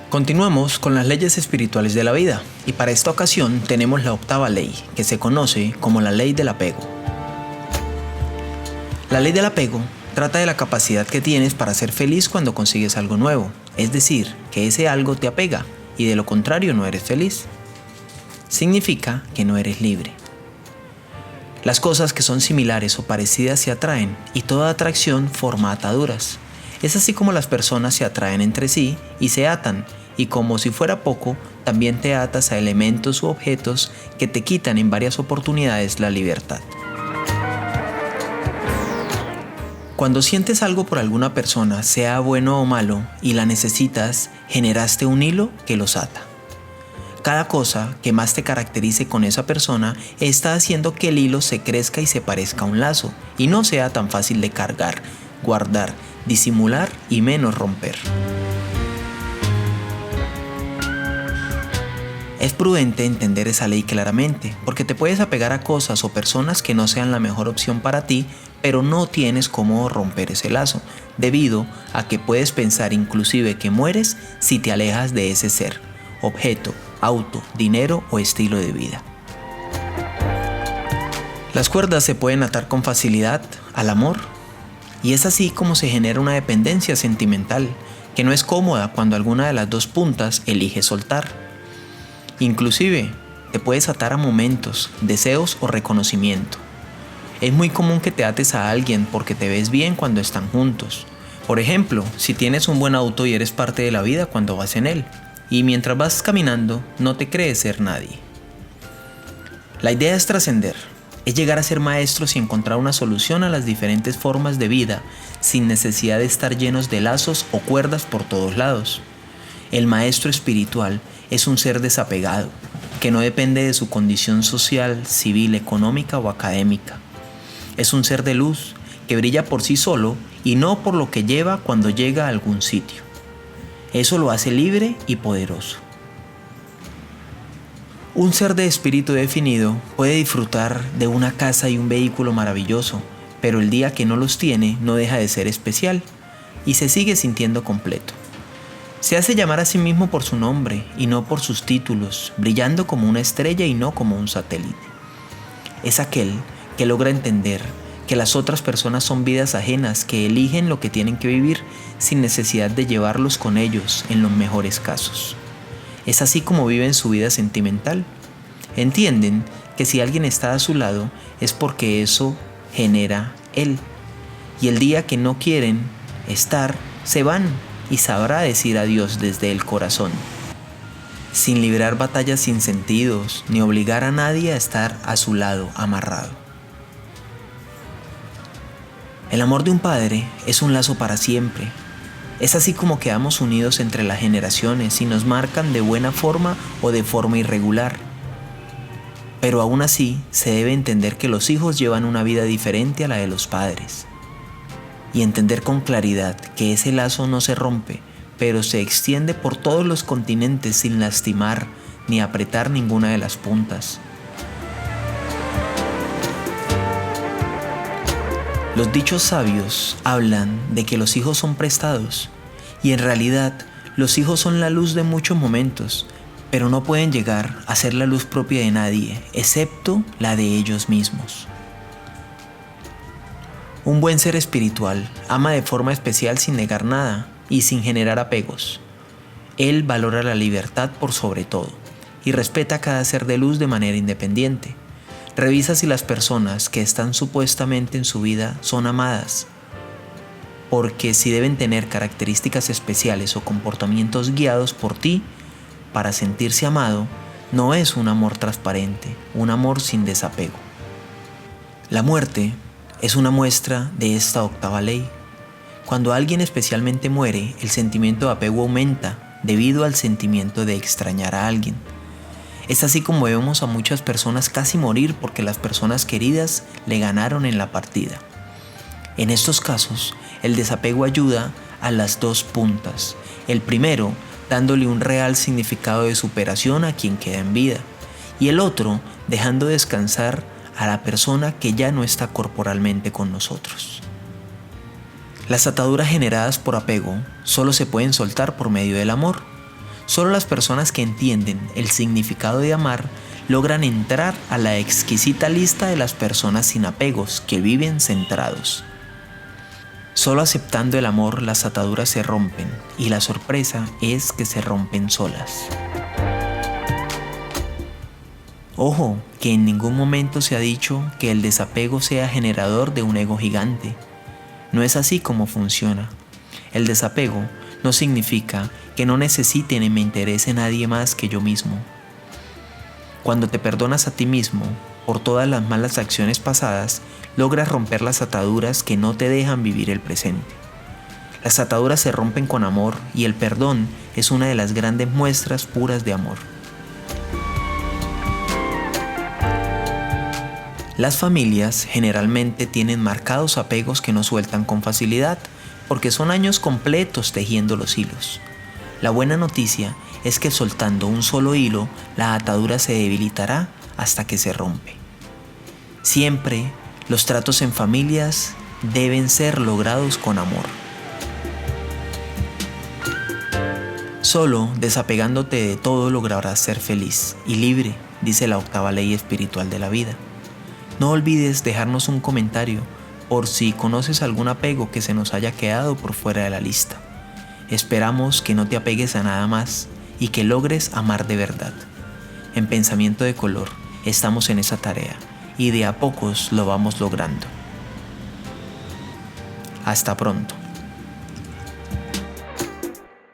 Continuamos con las leyes espirituales de la vida y para esta ocasión tenemos la octava ley, que se conoce como la ley del apego. La ley del apego trata de la capacidad que tienes para ser feliz cuando consigues algo nuevo, es decir, que ese algo te apega y de lo contrario no eres feliz. Significa que no eres libre. Las cosas que son similares o parecidas se atraen y toda atracción forma ataduras. Es así como las personas se atraen entre sí y se atan, y como si fuera poco, también te atas a elementos u objetos que te quitan en varias oportunidades la libertad. Cuando sientes algo por alguna persona, sea bueno o malo, y la necesitas, generaste un hilo que los ata. Cada cosa que más te caracterice con esa persona está haciendo que el hilo se crezca y se parezca a un lazo, y no sea tan fácil de cargar, guardar, disimular y menos romper. Es prudente entender esa ley claramente, porque te puedes apegar a cosas o personas que no sean la mejor opción para ti, pero no tienes cómo romper ese lazo, debido a que puedes pensar inclusive que mueres si te alejas de ese ser, objeto, auto, dinero o estilo de vida. Las cuerdas se pueden atar con facilidad al amor, y es así como se genera una dependencia sentimental, que no es cómoda cuando alguna de las dos puntas elige soltar. Inclusive, te puedes atar a momentos, deseos o reconocimiento. Es muy común que te ates a alguien porque te ves bien cuando están juntos. Por ejemplo, si tienes un buen auto y eres parte de la vida cuando vas en él, y mientras vas caminando no te crees ser nadie. La idea es trascender. Es llegar a ser maestros y encontrar una solución a las diferentes formas de vida sin necesidad de estar llenos de lazos o cuerdas por todos lados. El maestro espiritual es un ser desapegado, que no depende de su condición social, civil, económica o académica. Es un ser de luz que brilla por sí solo y no por lo que lleva cuando llega a algún sitio. Eso lo hace libre y poderoso. Un ser de espíritu definido puede disfrutar de una casa y un vehículo maravilloso, pero el día que no los tiene no deja de ser especial y se sigue sintiendo completo. Se hace llamar a sí mismo por su nombre y no por sus títulos, brillando como una estrella y no como un satélite. Es aquel que logra entender que las otras personas son vidas ajenas que eligen lo que tienen que vivir sin necesidad de llevarlos con ellos en los mejores casos. Es así como viven su vida sentimental. Entienden que si alguien está a su lado es porque eso genera él. Y el día que no quieren estar, se van y sabrá decir adiós desde el corazón. Sin librar batallas sin sentidos, ni obligar a nadie a estar a su lado amarrado. El amor de un padre es un lazo para siempre. Es así como quedamos unidos entre las generaciones y nos marcan de buena forma o de forma irregular. Pero aún así se debe entender que los hijos llevan una vida diferente a la de los padres. Y entender con claridad que ese lazo no se rompe, pero se extiende por todos los continentes sin lastimar ni apretar ninguna de las puntas. Los dichos sabios hablan de que los hijos son prestados, y en realidad los hijos son la luz de muchos momentos, pero no pueden llegar a ser la luz propia de nadie, excepto la de ellos mismos. Un buen ser espiritual ama de forma especial sin negar nada y sin generar apegos. Él valora la libertad por sobre todo, y respeta a cada ser de luz de manera independiente. Revisa si las personas que están supuestamente en su vida son amadas, porque si deben tener características especiales o comportamientos guiados por ti para sentirse amado, no es un amor transparente, un amor sin desapego. La muerte es una muestra de esta octava ley. Cuando alguien especialmente muere, el sentimiento de apego aumenta debido al sentimiento de extrañar a alguien. Es así como vemos a muchas personas casi morir porque las personas queridas le ganaron en la partida. En estos casos, el desapego ayuda a las dos puntas. El primero, dándole un real significado de superación a quien queda en vida, y el otro, dejando descansar a la persona que ya no está corporalmente con nosotros. Las ataduras generadas por apego solo se pueden soltar por medio del amor. Solo las personas que entienden el significado de amar logran entrar a la exquisita lista de las personas sin apegos que viven centrados. Solo aceptando el amor las ataduras se rompen y la sorpresa es que se rompen solas. Ojo, que en ningún momento se ha dicho que el desapego sea generador de un ego gigante. No es así como funciona. El desapego no significa que no necesite ni me interese nadie más que yo mismo. Cuando te perdonas a ti mismo por todas las malas acciones pasadas, logras romper las ataduras que no te dejan vivir el presente. Las ataduras se rompen con amor y el perdón es una de las grandes muestras puras de amor. Las familias generalmente tienen marcados apegos que no sueltan con facilidad, porque son años completos tejiendo los hilos. La buena noticia es que soltando un solo hilo, la atadura se debilitará hasta que se rompe. Siempre, los tratos en familias deben ser logrados con amor. Solo desapegándote de todo lograrás ser feliz y libre, dice la octava ley espiritual de la vida. No olvides dejarnos un comentario por si conoces algún apego que se nos haya quedado por fuera de la lista. Esperamos que no te apegues a nada más y que logres amar de verdad. En Pensamiento de Color estamos en esa tarea y de a pocos lo vamos logrando. Hasta pronto.